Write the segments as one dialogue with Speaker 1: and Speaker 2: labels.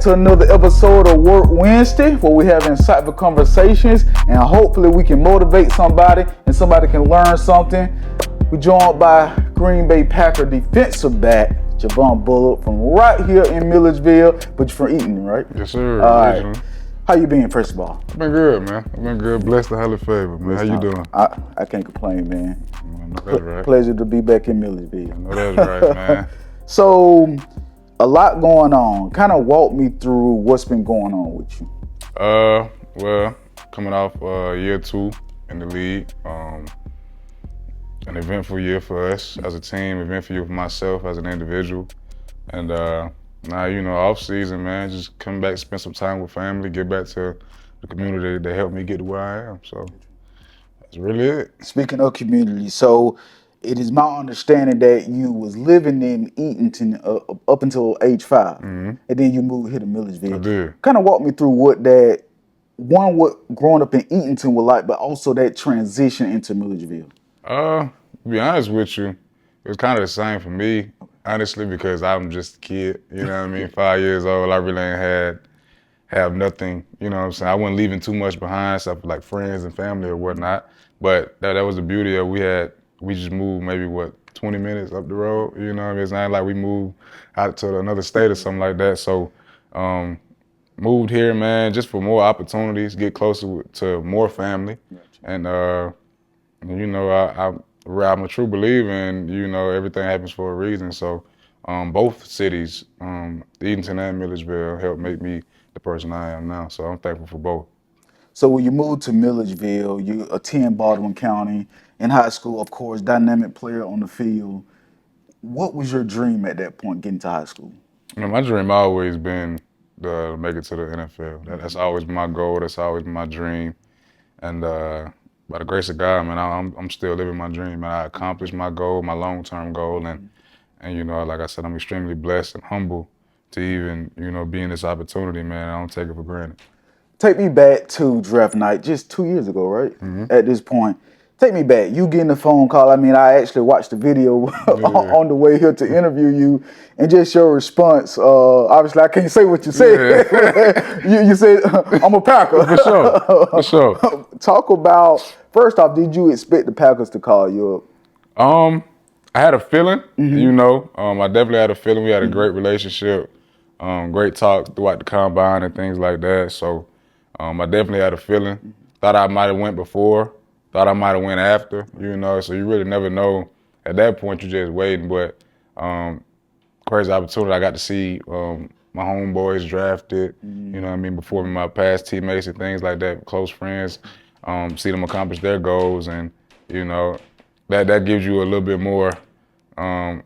Speaker 1: to another episode of Work Wednesday, where we have insightful conversations and hopefully we can motivate somebody and somebody can learn something. We're joined by Green Bay Packer defensive back Javon Bullard from right here in Milledgeville, but you're from Eaton, right?
Speaker 2: Yes, sir.
Speaker 1: Right. How you been, first of all?
Speaker 2: I've been good, man. I've been good. Blessed to highly favored, man. How you doing?
Speaker 1: I can't complain, man.
Speaker 2: I know that's right.
Speaker 1: Pleasure to be back in Milledgeville.
Speaker 2: I know that's right, man.
Speaker 1: So, a lot going on. Kind of walk me through what's been going on with you.
Speaker 2: Well, coming off year 2 in the league, an eventful year for us as a team, eventful year for myself as an individual, and now, off season, man, just come back, spend some time with family, get back to the community that helped me get to where I am. So that's really it.
Speaker 1: Speaking of community, so it is my understanding that you was living in Eatonton up until age 5, and then you moved here to Milledgeville.
Speaker 2: I did.
Speaker 1: Kind of walk me through what growing up in Eatonton was like, but also that transition into Milledgeville.
Speaker 2: To be honest with you, it was kind of the same for me, honestly, because I'm just a kid, you know what I mean? 5 years old, I really ain't have nothing, you know what I'm saying? I wasn't leaving too much behind, stuff like friends and family or whatnot, but that was the beauty of we just moved maybe, 20 minutes up the road, you know what I mean? It's not like we moved out to another state or something like that, so moved here, man, just for more opportunities, get closer to more family, and I'm a true believer in, everything happens for a reason. So both cities, Eatonton and Milledgeville, helped make me the person I am now. So I'm thankful for both.
Speaker 1: So when you moved to Milledgeville, you attend Baldwin County. In high school, of course, dynamic player on the field. What was your dream at that point, getting to high school?
Speaker 2: My dream always been to make it to the NFL. That's always been my goal. That's always been my dream. And by the grace of God, man, I'm still living my dream, man. I accomplished my goal, my long-term goal, and like I said, I'm extremely blessed and humble to even, be in this opportunity, man. I don't take it for granted.
Speaker 1: Take me back to draft night, just 2 years ago, right? At this point, take me back. You getting the phone call. I mean, I actually watched the video on the way here to interview you, and just your response. Obviously, I can't say what you said. Yeah. you said, I'm a Packer.
Speaker 2: For sure.
Speaker 1: Talk about, first off, did you expect the Packers to call you up?
Speaker 2: I had a feeling, I definitely had a feeling. We had a great relationship, great talks throughout the combine and things like that. So I definitely had a feeling. Thought I might have went before, thought I might have went after, so you really never know. At that point, you're just waiting, but crazy opportunity. I got to see my homeboys drafted, before me, my past teammates and things like that, close friends, see them accomplish their goals, and, that gives you a little bit more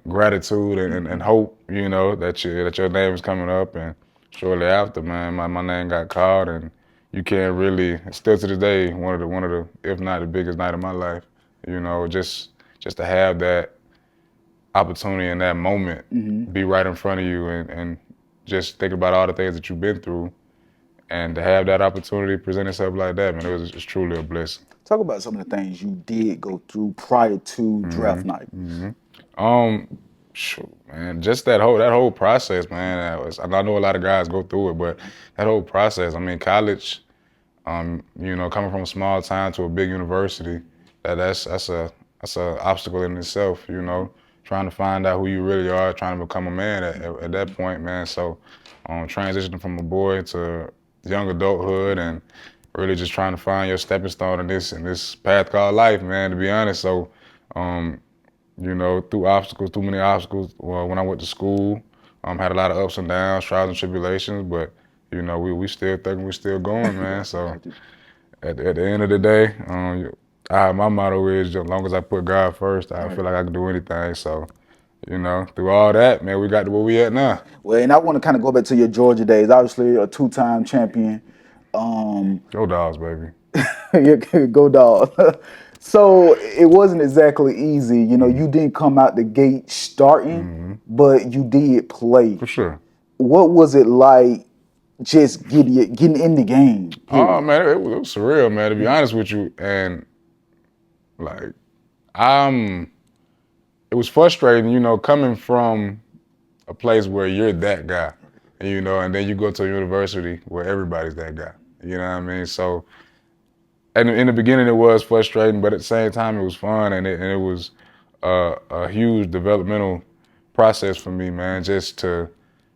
Speaker 2: gratitude and hope, that your name is coming up. And shortly after, man, my name got called, and you can't really, still to this day, one of the, if not the biggest night of my life, just to have that opportunity in that moment, be right in front of you, and just think about all the things that you've been through, and to have that opportunity present itself like that, man, it's truly a blessing.
Speaker 1: Talk about some of the things you did go through prior to draft night.
Speaker 2: Shoot, man, just that whole process, man. I know a lot of guys go through it, but that whole process. I mean, college, coming from a small town to a big university, that's a obstacle in itself. Trying to find out who you really are, trying to become a man at that point, man. So, transitioning from a boy to young adulthood, and really just trying to find your stepping stone in this path called life, man, to be honest. So, through many obstacles, when I went to school, had a lot of ups and downs, trials and tribulations, but, we still thinking we're still going, man. So at the end of the day, my motto is, as long as I put God first, I feel like I can do anything. So, through all that, man, we got to where we at now.
Speaker 1: Well, and I want to kind of go back to your Georgia days. Obviously, a 2-time champion.
Speaker 2: Go Dogs, baby.
Speaker 1: Go Dogs. So it wasn't exactly easy. You didn't come out the gate starting, but you did play.
Speaker 2: For sure.
Speaker 1: What was it like just getting in the game?
Speaker 2: Oh, man, it was surreal, man, to be honest with you. And, it was frustrating, coming from a place where you're that guy. you know, and then you go to a university where everybody's that guy. You know what I mean? So, and in the beginning it was frustrating, but at the same time it was fun, and it was a huge developmental process for me, man, just to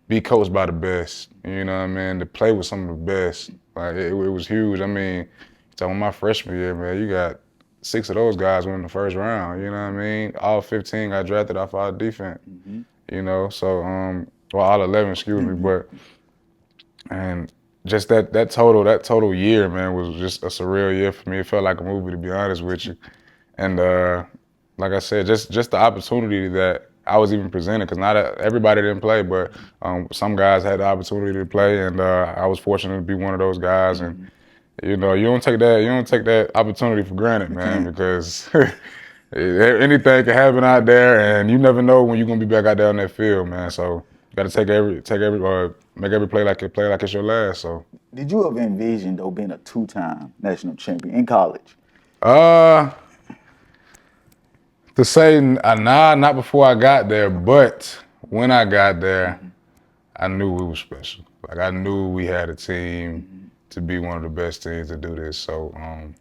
Speaker 2: be coached by the best. You know what I mean? To play with some of the best. Like it was huge. I mean, talking my freshman year, man, you got 6 of those guys went in the first round. You know what I mean? All 15 got drafted off our defense. You know, so well, all 11, excuse me, but and just that total year, man, was just a surreal year for me. It felt like a movie, to be honest with you. And like I said, just the opportunity that I was even presented, because not everybody didn't play, but some guys had the opportunity to play, and I was fortunate to be one of those guys. And you know, you don't take that opportunity for granted, man, because anything can happen out there, and you never know when you're gonna be back out there on that field, man. So you got to make every play like it's your last. So
Speaker 1: Did you ever envision, though, being a 2-time national champion in college?
Speaker 2: To say nah, not before I got there, but when I got there, I knew we were special. Like I knew we had a team to be one of the best teams to do this. So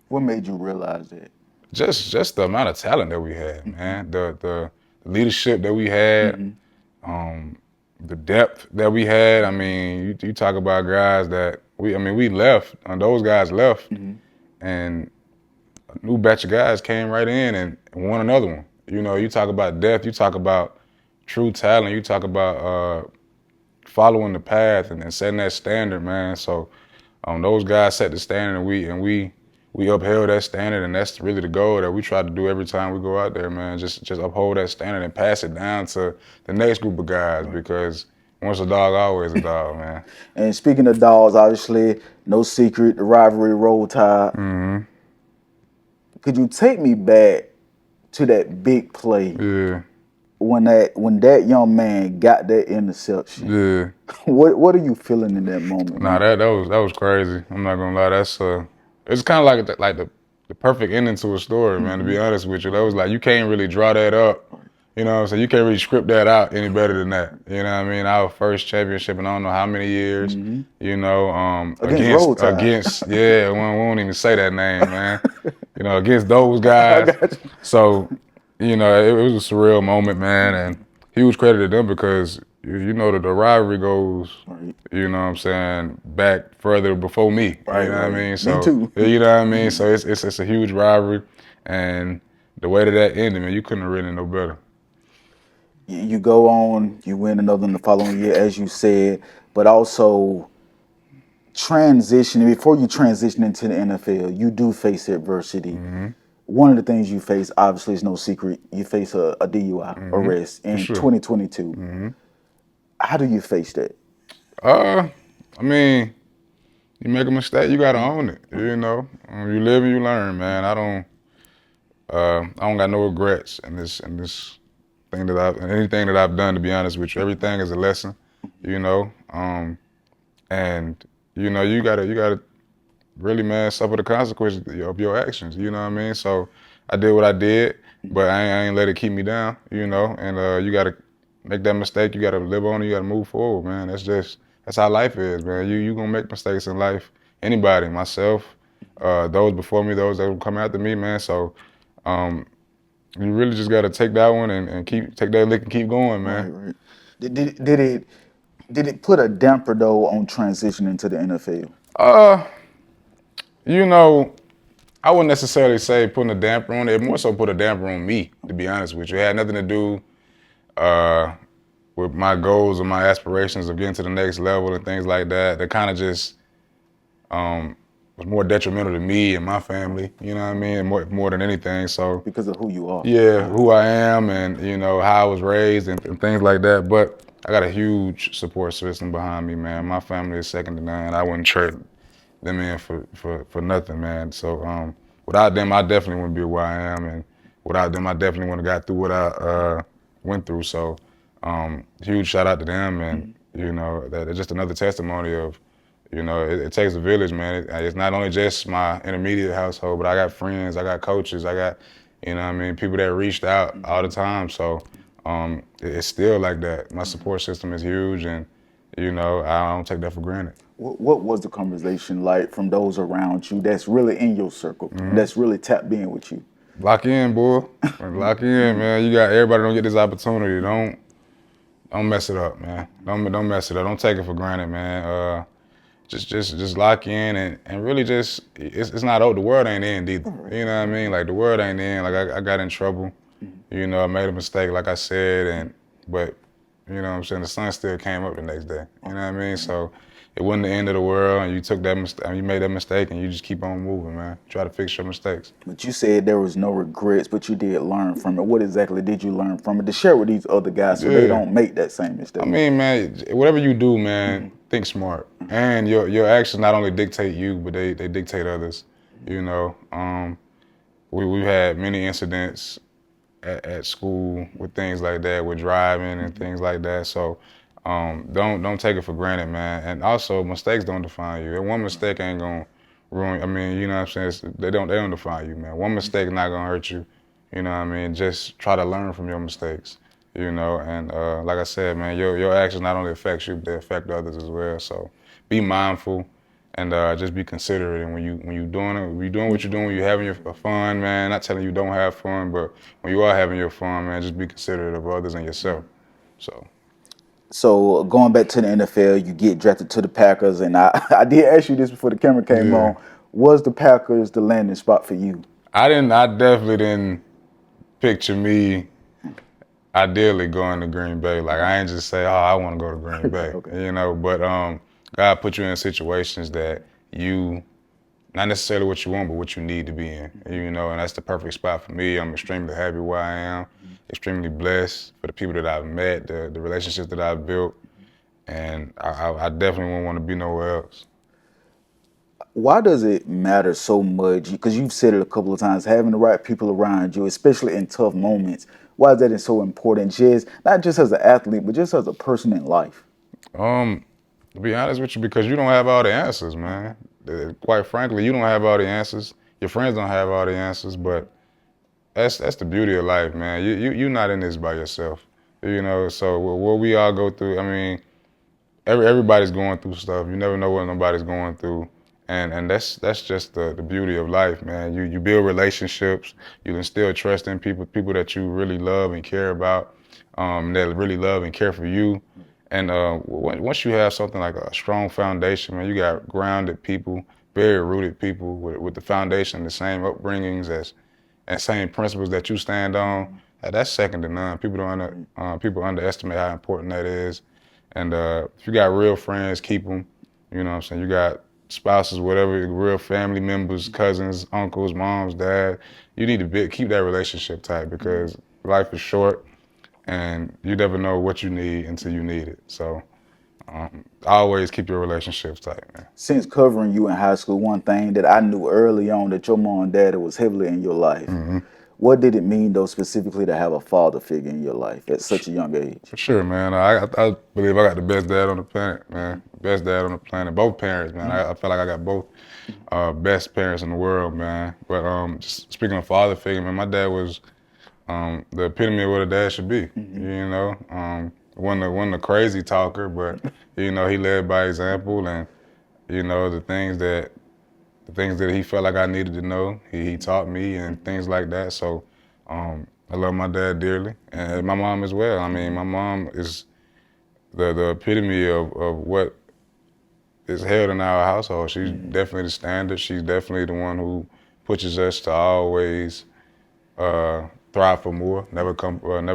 Speaker 1: What made you realize that?
Speaker 2: just the amount of talent that we had, man. The leadership that we had, the depth that we had. I mean, you talk about guys that we left, and those guys left, and a new batch of guys came right in and won another one. You know, you talk about depth, you talk about true talent, you talk about following the path and setting that standard, man. So those guys set the standard, and we upheld that standard, and that's really the goal that we try to do every time we go out there, man. Just uphold that standard and pass it down to the next group of guys, because once a dog, always a dog, man.
Speaker 1: And speaking of dogs, obviously, no secret, the rivalry Roll Tide. Could you take me back to that big play?
Speaker 2: Yeah.
Speaker 1: When that young man got that interception?
Speaker 2: Yeah.
Speaker 1: What are you feeling in that moment?
Speaker 2: Nah, that was crazy. I'm not gonna lie. It's kind of like the perfect ending to a story, man. To be honest with you, that was like you can't really draw that up. You know what I'm saying? You can't really script that out any better than that. You know what I mean? Our first championship in I don't know how many years. You know, against yeah, we won't even say that name, man. You know, against those guys. So, you know, it was a surreal moment, man, and huge credit to them, because you know that the rivalry goes, you know what I'm saying, back further before me.
Speaker 1: Right,
Speaker 2: you know what I mean? So,
Speaker 1: me too.
Speaker 2: You know what I mean? So it's a huge rivalry, and the way that ended, man, you couldn't have written it no better.
Speaker 1: You go on, you win another in the following year, as you said, but also before you transition into the NFL, you do face adversity. One of the things you face, obviously, is no secret. You face a DUI arrest in 2022. How do you face that?
Speaker 2: I mean, you make a mistake, you gotta own it. You know, you live and you learn, man. I don't got no regrets in this thing anything that I've done. To be honest with you, everything is a lesson. You know, and you know you gotta really, man, suffer the consequences of your actions. You know what I mean? So I did what I did, but I ain't let it keep me down. You know, and you gotta make that mistake. You gotta live on it. You gotta move forward, man. That's how life is, man. You gonna make mistakes in life. Anybody, myself, those before me, those that will come after me, man. So you really just gotta take that one and take that lick and keep going, man.
Speaker 1: Right. Did it put a damper, though, on transitioning to the NFL?
Speaker 2: You know, I wouldn't necessarily say putting a damper on it. It more so put a damper on me, to be honest with you. It had nothing to do with my goals or my aspirations of getting to the next level and things like that. That kind of just was more detrimental to me and my family, you know what I mean, more than anything. So
Speaker 1: Because of who you are.
Speaker 2: Yeah, who I am, and you know how I was raised and things like that. But I got a huge support system behind me, man. My family is second to none. I wouldn't trade them in for nothing, man. So without them, I definitely wouldn't be where I am, and without them, I definitely wouldn't have got through what I went through. So huge shout out to them, and you know that it's just another testimony of, you know, it takes a village, man. It's not only just my intermediate household, but I got friends, I got coaches, I got, you know what I mean, people that reached out all the time. So it's still like that. My support system is huge, and You know, I don't take that for granted.
Speaker 1: What was the conversation like from those around you that's really in your circle, that's really tapped in with you?
Speaker 2: Lock in, boy. Lock in, man. You got everybody don't get this opportunity. Don't mess it up, man. Don't mess it up. Don't take it for granted, man. Just lock in and really just it's not over. The world ain't end either. You know what I mean? Like the world ain't end. Like I got in trouble. You know, I made a mistake, like I said, but you know what I'm saying, the sun still came up the next day. You know what I mean? So it wasn't the end of the world, and you took that mistake, you made that mistake, and you just keep on moving, man. Try to fix your mistakes.
Speaker 1: But you said there was no regrets, but you did learn from it. What exactly did you learn from it to share with these other guys so they don't make that same mistake?
Speaker 2: I mean, man, whatever you do, man, think smart. And your actions not only dictate you, but they dictate others. You know, we've had many incidents at school with things like that, with driving and things like that. So don't take it for granted, man. And also, mistakes don't define you. And one mistake ain't gonna ruin. I mean, you know what I'm saying? They don't define you, man. One mistake not gonna hurt you. You know what I mean? Just try to learn from your mistakes. You know, and like I said, man, your actions not only affect you, but they affect others as well. So be mindful and just be considerate. And when you're doing what you're doing, when you're having your fun, man. Not telling you don't have fun, but when you are having your fun, man, just be considerate of others and yourself.
Speaker 1: So going back to the NFL, you get drafted to the Packers, and I did ask you this before the camera came on. Was the Packers the landing spot for you?
Speaker 2: I definitely didn't picture me ideally going to Green Bay. Like I ain't just say, oh, I want to go to Green Bay, you know. But God put you in situations that you, not necessarily what you want, but what you need to be in, you know. And that's the perfect spot for me. I'm extremely happy where I am, extremely blessed for the people that I've met, the relationships that I've built, and I definitely won't want to be nowhere else.
Speaker 1: Why does it matter so much? Because you've said it a couple of times, having the right people around you, especially in tough moments. Why is that so important? Not just as an athlete, but just as a person in life.
Speaker 2: To be honest with you, because you don't have all the answers, man. Quite frankly, you don't have all the answers. Your friends don't have all the answers, but that's the beauty of life, man. You're not in this by yourself, you know. So what we all go through, I mean, everybody's going through stuff. You never know what nobody's going through. And that's just the beauty of life, man. You build relationships, you instill trust in people that you really love and care about, that really love and care for you. And once you have something like a strong foundation, man, you got grounded people, very rooted people with the foundation, the same upbringings and same principles that you stand on. That's second to none. People underestimate how important that is. And if you got real friends, keep them. You know what I'm saying? You got spouses, whatever, real family members, cousins, uncles, moms, dad. You need to keep that relationship tight because life is short and you never know what you need until you need it. So always keep your relationships tight, man.
Speaker 1: Since covering you in high school, one thing that I knew early on that your mom and dad was heavily in your life. What did it mean, though, specifically to have a father figure in your life at such a young age?
Speaker 2: For sure, man. I believe I got the best dad on the planet, man. Best dad on the planet. Both parents, man. I feel like I got both best parents in the world, man. But just speaking of father figure, man, my dad was the epitome of what a dad should be. You know, wasn't a crazy talker, but you know, he led by example, and you know, the things that he felt like I needed to know, he taught me and things like that. So I love my dad dearly, and my mom as well. I mean, my mom is the epitome of what is held in our household. She's definitely the standard. She's definitely the one who pushes us to always thrive for more, never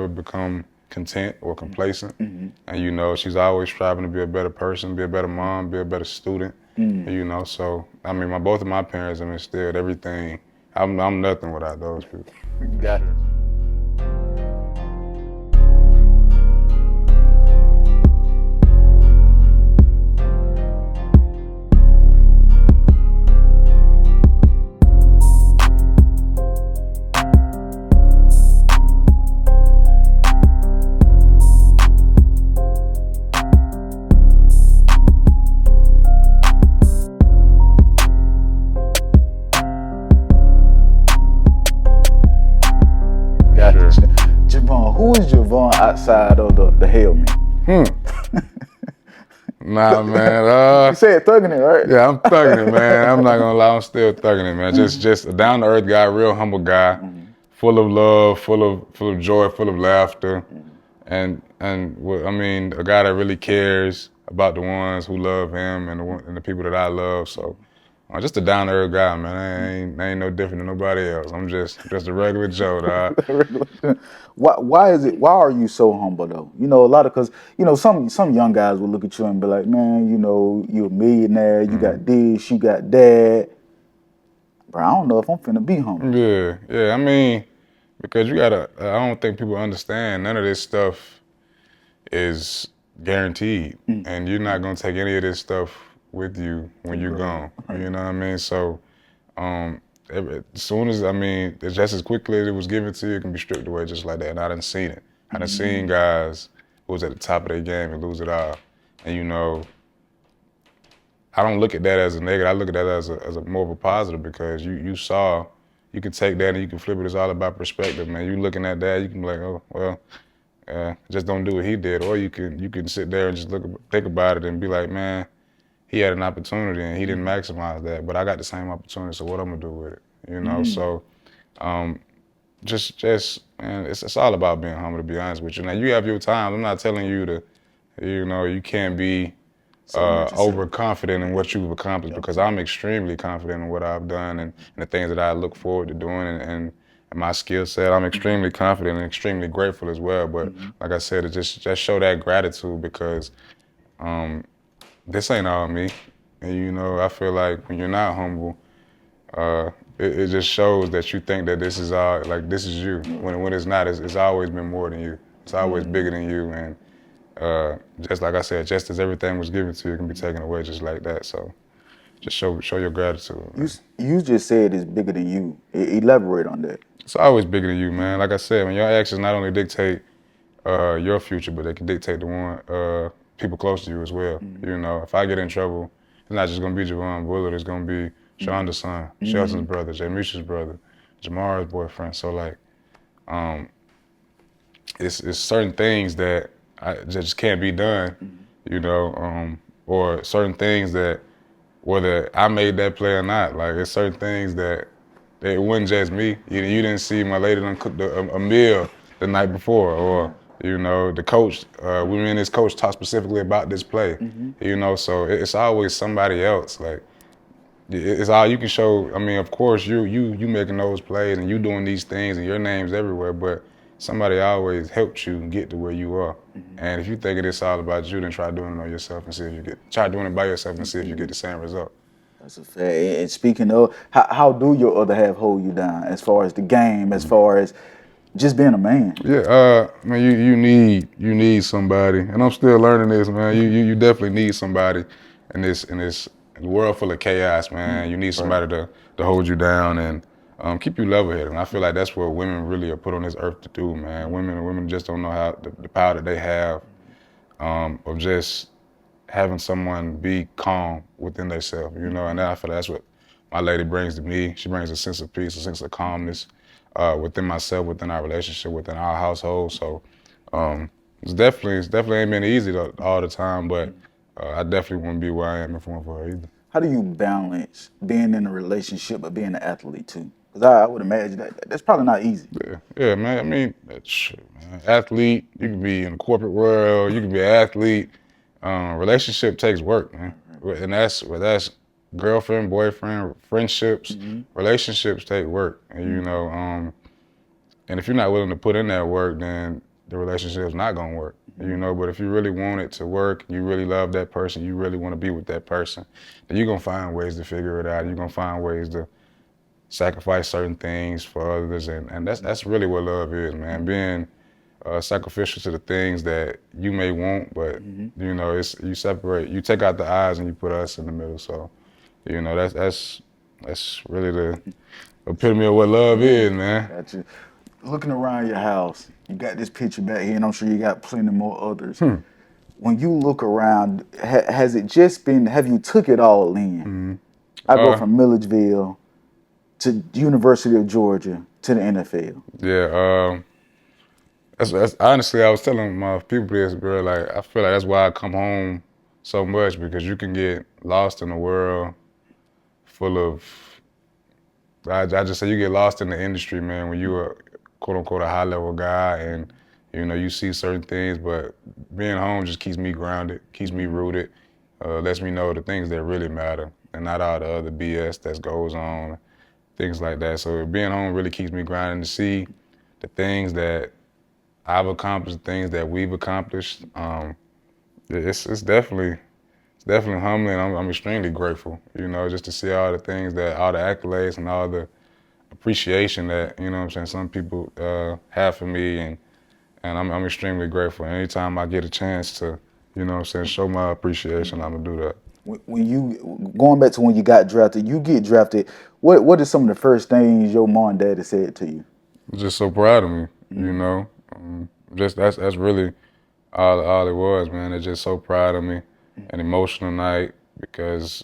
Speaker 2: become content or complacent. And you know, she's always striving to be a better person, be a better mom, be a better student. You know, so I mean, both of my parents have instilled everything. I'm nothing without those people.
Speaker 1: Got it. Javon, who is Javon outside of the Hail Me?
Speaker 2: Nah, man.
Speaker 1: You said thugging it, right?
Speaker 2: Yeah, I'm thugging it, man. I'm not gonna lie, I'm still thugging it, man. Just a down to earth guy, real humble guy, full of love, full of joy, full of laughter, and I mean, a guy that really cares about the ones who love him and the people that I love. So, just a down to earth guy, man. I ain't no different than nobody else. I'm just a regular Joe, dog.
Speaker 1: Why are you so humble though? You know, a lot of, cause you know, some young guys will look at you and be like, man, you know, you're a millionaire, you got this, you got that. Bro, I don't know if I'm finna be humble.
Speaker 2: Yeah. I mean, because I don't think people understand. None of this stuff is guaranteed, and you're not gonna take any of this stuff with you when you're gone. You know what I mean? So, as soon as just as quickly as it was given to you, it can be stripped away just like that. And I done seen it. I done seen guys who was at the top of their game and lose it all. And you know, I don't look at that as a negative. I look at that as a more of a positive, because you can take that and you can flip it. It's all about perspective, man. You looking at that, you can be like, oh well, just don't do what he did. Or you can sit there and just think about it and be like, man, he had an opportunity and he didn't maximize that, but I got the same opportunity, so what I'm gonna do with it, you know? So, just man, it's all about being humble, to be honest with you. Now, you have your times. I'm not telling you to, you know, you can't be overconfident in what you've accomplished, because I'm extremely confident in what I've done and the things that I look forward to doing and my skill set. I'm extremely confident and extremely grateful as well. But like I said, it just show that gratitude, because this ain't all me. And you know, I feel like when you're not humble, it just shows that you think that this is all, like this is you. When it's not, it's always been more than you. It's always bigger than you. And just like I said, just as everything was given to you, it can be taken away just like that. So just show your gratitude.
Speaker 1: You just said it's bigger than you. Elaborate on that.
Speaker 2: It's always bigger than you, man. Like I said, when your actions not only dictate your future, but they can dictate the one people close to you as well. You know, if I get in trouble, it's not just gonna be Javon Bullard. It's gonna be Shonda's son, Shelton's brother, Jamisha's brother, Jamar's boyfriend. So like, it's certain things that just can't be done. You know, or certain things that, whether I made that play or not, like it's certain things that it wasn't just me. You didn't see my lady done cooked a meal the night before, or you know, the coach, me and this coach talked specifically about this play. You know, so it's always somebody else. Like, it's all you can show. I mean, of course, you making those plays and you doing these things and your name's everywhere, but somebody always helped you get to where you are. And if you think it's all about you, then try doing it on yourself and see if you try doing it by yourself and see if you get the same result.
Speaker 1: That's a fact. And speaking of, how do your other half hold you down as far as the game, as far as just being a man?
Speaker 2: Yeah, man, you need somebody, and I'm still learning this, man. You definitely need somebody in this world full of chaos, man. You need somebody to hold you down and keep you level-headed. And I feel like that's what women really are put on this earth to do, man. Women just don't know how the power that they have of just having someone be calm within themselves, you know. And I feel like that's what my lady brings to me. She brings a sense of peace, a sense of calmness within myself, within our relationship, within our household. So it's definitely ain't been easy all the time, but I definitely wouldn't be where I am if it weren't for her either.
Speaker 1: How do you balance being in a relationship but being an athlete too? Because I would imagine that's probably not easy.
Speaker 2: Yeah, man. I mean, man, athlete. You can be in the corporate world. You can be an athlete. Relationship takes work, man, and that's girlfriend, boyfriend, friendships. Relationships take work, and you know, and if you're not willing to put in that work, then the relationship's not gonna work. You know, but if you really want it to work, you really love that person, you really want to be with that person, then you're gonna find ways to figure it out. You're gonna find ways to sacrifice certain things for others, and that's really what love is, man. Being sacrificial to the things that you may want, but you know, you separate, you take out the eyes and you put us in the middle. So, you know, that's really the epitome of what love is, man.
Speaker 1: Gotcha. Looking around your house, you got this picture back here, and I'm sure you got plenty more others. When you look around, has it just been, have you took it all in? I go from Milledgeville to University of Georgia to the NFL.
Speaker 2: Yeah, that's honestly, I was telling my people this, bro, like, I feel like that's why I come home so much because you can get lost in a world full of, I just say you get lost in the industry, man, when you're a quote unquote a high level guy and you see certain things, but being home just keeps me grounded, keeps me rooted, lets me know the things that really matter and not all the other BS that goes on, things like that. So being home really keeps me grounded to see the things that I've accomplished, the things that we've accomplished. It's definitely humbling. I'm extremely grateful, just to see all the things all the accolades and all the appreciation that, some people have for me, and I'm extremely grateful. Anytime I get a chance to, show my appreciation, I'm gonna do that.
Speaker 1: When you, going back to when you got drafted, you get drafted, what are some of the first things your mom and daddy said to you?
Speaker 2: Just so proud of me, just that's really all it was, man. They're just so proud of me. An emotional night because,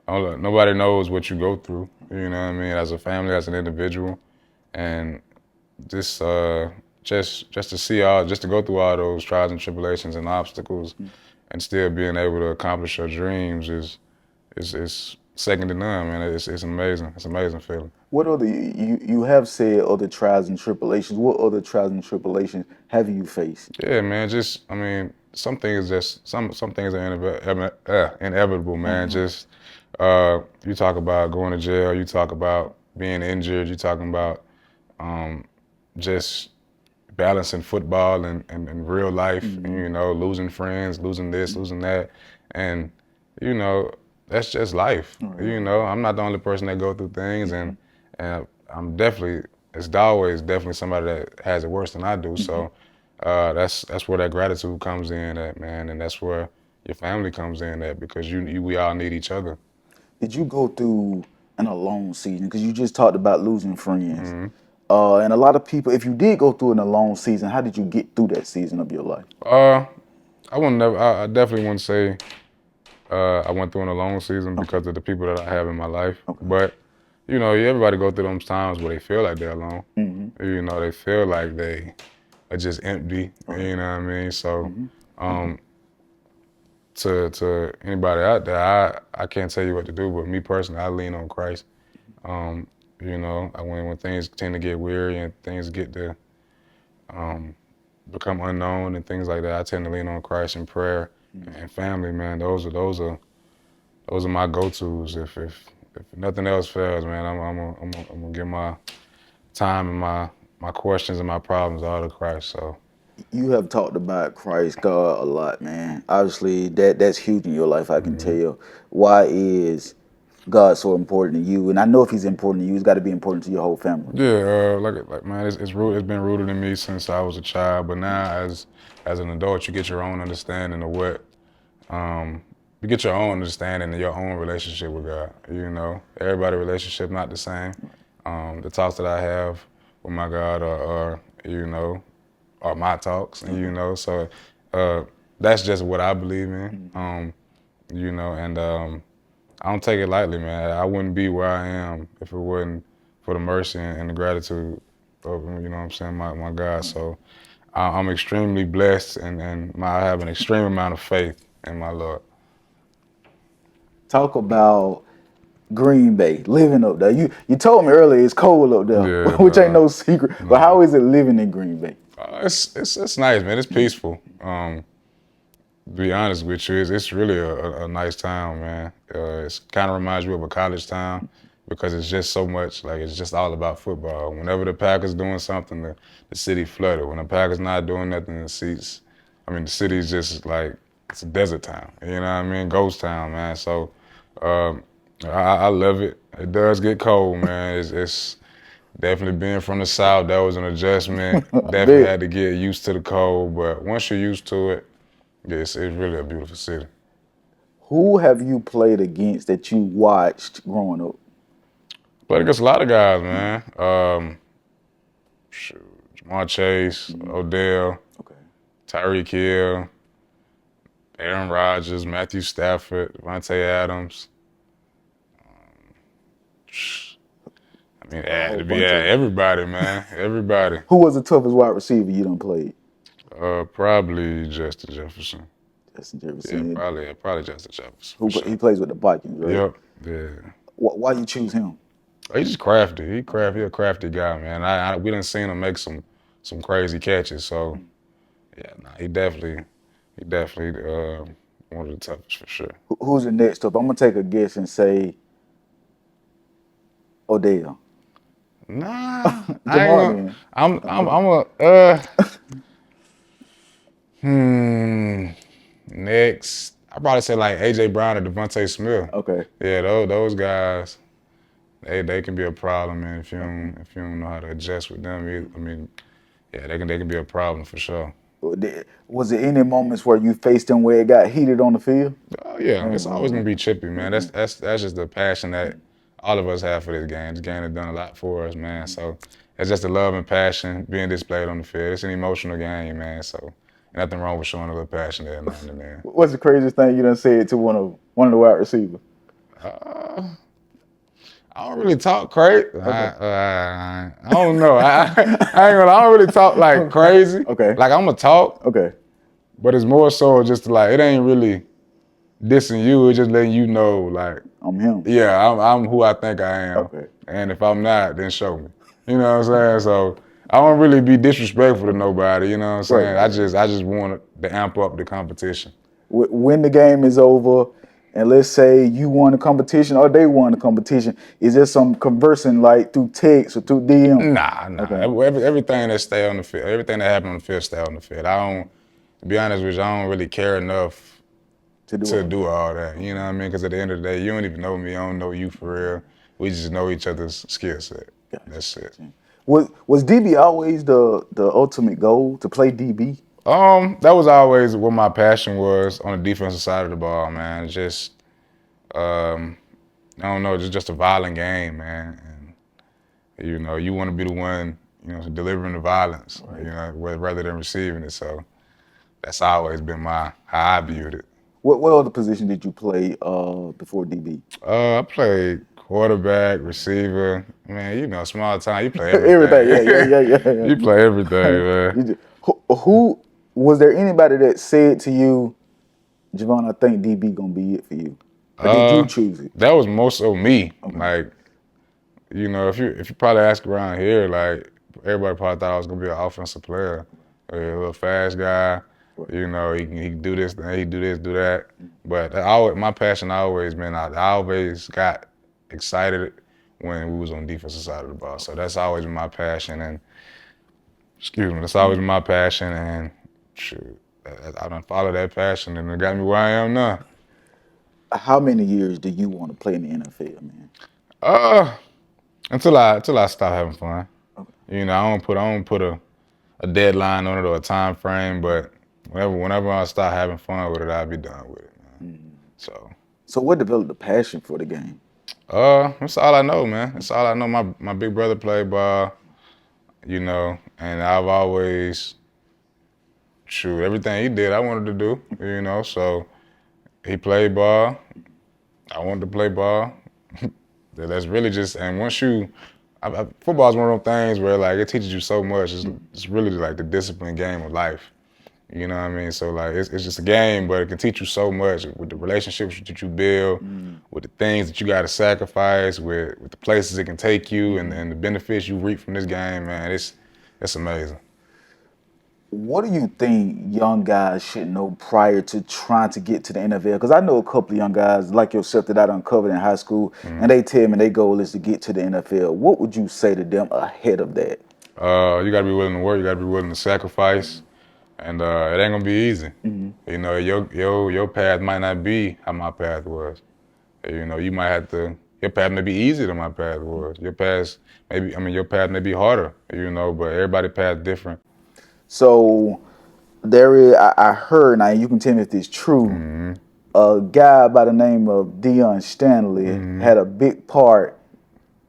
Speaker 2: nobody knows what you go through, what I mean, as a family, as an individual. And just to see just to go through all those trials and tribulations and obstacles and still being able to accomplish your dreams is second to none, man. It's amazing. It's an amazing feeling.
Speaker 1: What other, you have said other trials and tribulations. What other trials and tribulations have you faced?
Speaker 2: Yeah, man, some things some things are inevitable, man. Just you talk about going to jail, you talk about being injured, you talking about just balancing football and real life, and, losing friends, losing this, losing that, and that's just life. I'm not the only person that go through things, and I'm definitely, it's always definitely somebody that has it worse than I do. So that's where that gratitude comes in at, man, and that's where your family comes in at, because we all need each other.
Speaker 1: Did you go through an alone season? Because you just talked about losing friends. And a lot of people, if you did go through an alone season, how did you get through that season of your life?
Speaker 2: I definitely wouldn't say I went through an alone season because of the people that I have in my life. But, everybody go through those times where they feel like they're alone. They feel like they are just empty, you know what I mean? So to anybody out there, I can't tell you what to do, but me personally, I lean on Christ. When things tend to get weary and things get to become unknown and things like that, I tend to lean on Christ in prayer and family, man. Those are my go-tos. If nothing else fails, man, I'm gonna give my time and my questions and my problems all to Christ. So.
Speaker 1: You have talked about Christ, God, a lot, man. Obviously, that's huge in your life, I can tell. Why is God so important to you? And I know if he's important to you, he's got to be important to your whole family.
Speaker 2: Yeah, like man, it's been rooted in me since I was a child. But now, as an adult, you get your own understanding of what, you get your own understanding of your own relationship with God. Everybody's relationship not the same. The talks that I have with my God are my talks, and so that's just what I believe in. And I don't take it lightly, man. I wouldn't be where I am if it wasn't for the mercy and the gratitude of, my God. So I'm extremely blessed, and I have an extreme amount of faith in my Lord.
Speaker 1: Talk about Green Bay, living up there. You told me earlier it's cold up there, which ain't no secret. But how is it living in Green Bay?
Speaker 2: It's nice, man. It's peaceful. To be honest with you, it's really a nice town, man. It kind of reminds you of a college town because it's just so much, like, it's just all about football. Whenever the Packers doing something, the city flooded. When the Packers not doing nothing, the city's just like, it's a desert town. You know what I mean? Ghost town, man. So I love it. It does get cold, man. It's definitely being from the South, that was an adjustment. Definitely had to get used to the cold, but once you're used to it, it's really a beautiful city.
Speaker 1: Who have you played against that you watched growing up?
Speaker 2: Played against a lot of guys, man. Jamar Chase, Odell, Tyreek Hill, Aaron Rodgers, Matthew Stafford, Devontae Adams. Everybody, man. Everybody.
Speaker 1: Who was the toughest wide receiver you done played?
Speaker 2: Probably Justin Jefferson.
Speaker 1: Justin Jefferson.
Speaker 2: Yeah, probably Justin Jefferson.
Speaker 1: He plays with the Watkins, right?
Speaker 2: Yep. Yeah.
Speaker 1: Why you choose him?
Speaker 2: He's just crafty. He a crafty guy, man. We done seen him make some crazy catches. So yeah, he definitely one of the toughest for sure.
Speaker 1: Who's the next up? I'm gonna take a guess and say Odell.
Speaker 2: Nah, I ain't gonna. Next, I probably say like AJ Brown or Devontae Smith.
Speaker 1: Okay.
Speaker 2: Yeah, those guys, they can be a problem, man. If you don't know how to adjust with them, I mean, yeah, they can be a problem for sure.
Speaker 1: Was there any moments where you faced them where it got heated on the field?
Speaker 2: Oh yeah, it's always gonna be chippy, man. That's just the passion that all of us have for this game. This game has done a lot for us, man. So it's just the love and passion being displayed on the field. It's an emotional game, man. So nothing wrong with showing a little passion there, man.
Speaker 1: What's the craziest thing you done said to one of the wide receivers?
Speaker 2: I don't really talk crazy. Okay. I don't know. I don't really talk like crazy.
Speaker 1: Okay.
Speaker 2: Like I'm gonna talk.
Speaker 1: Okay.
Speaker 2: But it's more so just like it ain't really dissing you. It's just letting you know like
Speaker 1: I'm him.
Speaker 2: Yeah, I'm who I think I am.
Speaker 1: Okay.
Speaker 2: And if I'm not, then show me. You know what I'm saying? So I don't really be disrespectful to nobody. You know what I'm saying? Right. I just want to amp up the competition.
Speaker 1: When the game is over, and let's say you won the competition or they won the competition, is there some conversing like through text or through DM?
Speaker 2: Nah.
Speaker 1: Okay.
Speaker 2: Everything that stay on the field, everything that happen on the field, stay on the field. To be honest with you, I don't really care enough to do all that. You know what I mean? Because at the end of the day, you don't even know me. I don't know you for real. We just know each other's skill set. Gotcha. That's it.
Speaker 1: Was DB always the ultimate goal, to play DB?
Speaker 2: That was always what my passion was on the defensive side of the ball, man. It's just, I don't know, just a violent game, man. And, you know, you want to be the one, you know, delivering the violence, right. You know, rather than receiving it. So that's always been how I viewed it.
Speaker 1: What other position did you play before DB?
Speaker 2: I played quarterback, receiver. Man, you know, small time, you play everything.
Speaker 1: Yeah.
Speaker 2: You play everything, man.
Speaker 1: Who was there anybody that said to you, Javon, I think DB gonna be it for you? Or did you choose it?
Speaker 2: That was most of me.
Speaker 1: Okay.
Speaker 2: Like, you know, if you probably ask around here, like everybody probably thought I was gonna be an offensive player, a little fast guy. Right. You know, he can do this, he do this, do that. But my passion always been out. I always got excited when we was on the defensive side of the ball. So that's always been my passion, and that's always been my passion, and shoot, I done followed that passion, and it got me where I am now.
Speaker 1: How many years do you want to play in the NFL, man?
Speaker 2: Until I stop having fun.
Speaker 1: Okay.
Speaker 2: You know, I don't put a deadline on it or a time frame, but whenever I start having fun with it, I'll be done with it, man. So
Speaker 1: what developed the passion for the game?
Speaker 2: That's all I know, man. That's all I know. My big brother played ball, you know, and I've always, everything he did, I wanted to do, you know. So he played ball. I wanted to play ball. That's really just, and once football is one of those things where like it teaches you so much. It's really like the discipline game of life. You know what I mean? So like it's just a game, but it can teach you so much with the relationships that you build, with the things that you got to sacrifice, with the places it can take you, and the benefits you reap from this game, man. It's amazing.
Speaker 1: What do you think young guys should know prior to trying to get to the NFL? Because I know a couple of young guys like yourself that I uncovered in high school, and they tell me their goal is to get to the NFL. What would you say to them ahead of that?
Speaker 2: You got to be willing to work. You got to be willing to sacrifice. And it ain't gonna be easy. You know, your path might not be how my path was. You know, your path may be easier than my path was. Your path may be harder, you know, but everybody's path different.
Speaker 1: So I heard, now you can tell me if this is true, a guy by the name of Deion Stanley had a big part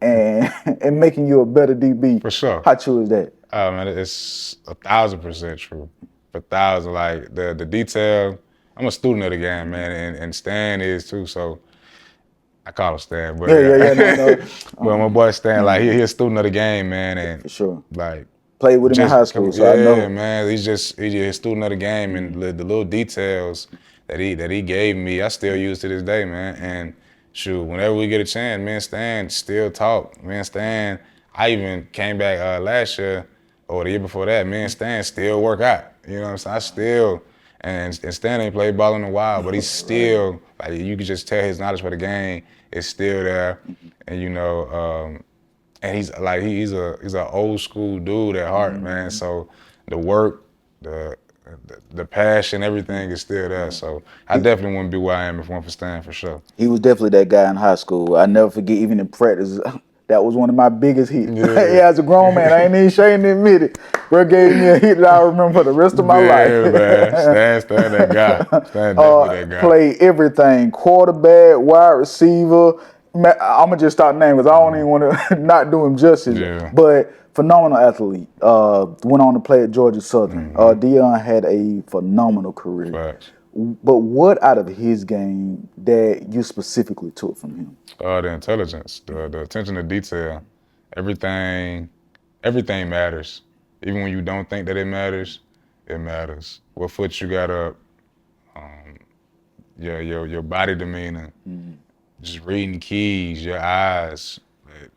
Speaker 1: in making you a better DB.
Speaker 2: For sure.
Speaker 1: How true is that?
Speaker 2: Man, it's 1,000% true. 1,000, like the detail. I'm a student of the game, man, and Stan is too. So I call him Stan, but
Speaker 1: no.
Speaker 2: But my boy Stan, like he's a student of the game, man, and
Speaker 1: for sure,
Speaker 2: like
Speaker 1: played with him in high school, so I know.
Speaker 2: Man, he's a student of the game, and the little details that he gave me, I still use to this day, man. And shoot, whenever we get a chance, me and Stan still talk. Me and Stan, I even came back last year or the year before that. Me and Stan still work out. You know what I'm saying? I still, and Stan ain't played ball in a while, but he's still, like, you can just tell his knowledge for the game is still there. And you know, and he's like he's an old school dude at heart, man. So the work, the passion, everything is still there. So I definitely wouldn't be where I am if it weren't for Stan, for sure.
Speaker 1: He was definitely that guy in high school. I never forget, even in practice, that was one of my biggest hits. Yeah, as a grown man, I ain't even ashamed to admit it. Bro gave me a hit that I remember for the rest of my life.
Speaker 2: Yeah, man. Stan that guy. Stan definitely that guy.
Speaker 1: Played everything, quarterback, wide receiver. I'm going to just start naming because I don't even want to not do him justice.
Speaker 2: Yeah.
Speaker 1: But phenomenal athlete. Went on to play at Georgia Southern. Deion had a phenomenal career.
Speaker 2: Facts.
Speaker 1: But what out of his game that you specifically took from him?
Speaker 2: The intelligence, the attention to detail. Everything matters. Even when you don't think that it matters, it matters. What foot you got up, your body demeanor, just reading keys, your eyes,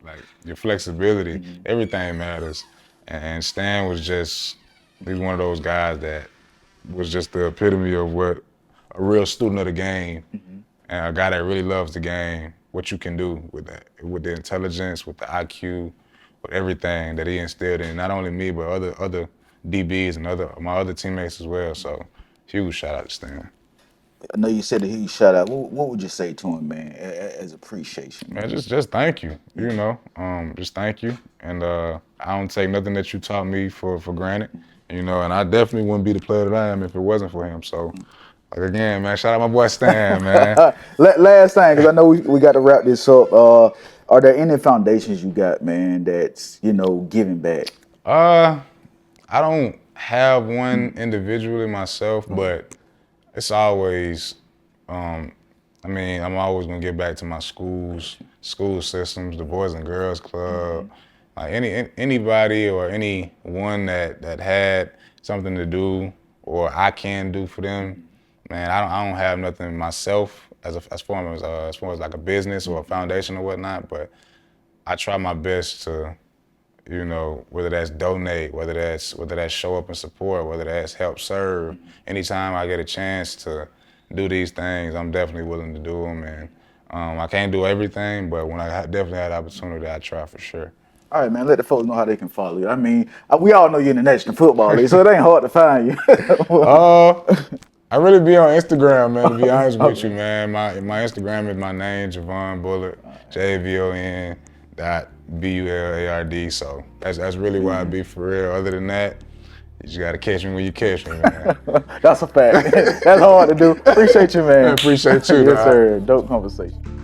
Speaker 2: like your flexibility, everything matters. And Stan was he's one of those guys that was just the epitome of what a real student of the game and a guy that really loves the game, what you can do with that, with the intelligence, with the IQ, with everything that he instilled in not only me, but other DBs and my other teammates as well. So huge shout out to Stan.
Speaker 1: I know you said a huge shout out. What would you say to him, man, as appreciation?
Speaker 2: Man, just thank you, you know, just thank you. And I don't take nothing that you taught me for granted, you know, and I definitely wouldn't be the player that I am if it wasn't for him. So, like, again, man, shout out my boy Stan, man.
Speaker 1: Last thing, because I know we got to wrap this up. Are there any foundations you got, man, that's, you know, giving back?
Speaker 2: I don't have one individually myself, but it's always, I mean, I'm always gonna get back to my school systems, the Boys and Girls Club, like anybody or anyone that had something to do or I can do for them. Man, I don't have nothing myself as far as like a business or a foundation or whatnot, but I try my best to, you know, whether that's donate, whether that's show up and support, whether that's help serve. Anytime I get a chance to do these things, I'm definitely willing to do them. And I can't do everything, but when I definitely had the opportunity, I try for sure.
Speaker 1: All right, man, let the folks know how they can follow you. I mean, we all know you're in the National Football League, so it ain't hard to find you.
Speaker 2: I really be on Instagram, man, to be honest with you, man. My Instagram is my name, Javon Bullard, JAVON.BULLARD. So that's really where I be for real. Other than that, you just gotta catch me when you catch me, man.
Speaker 1: That's a fact. That's hard to do. Appreciate you, man.
Speaker 2: I appreciate you.
Speaker 1: Yes, sir. Dope conversation.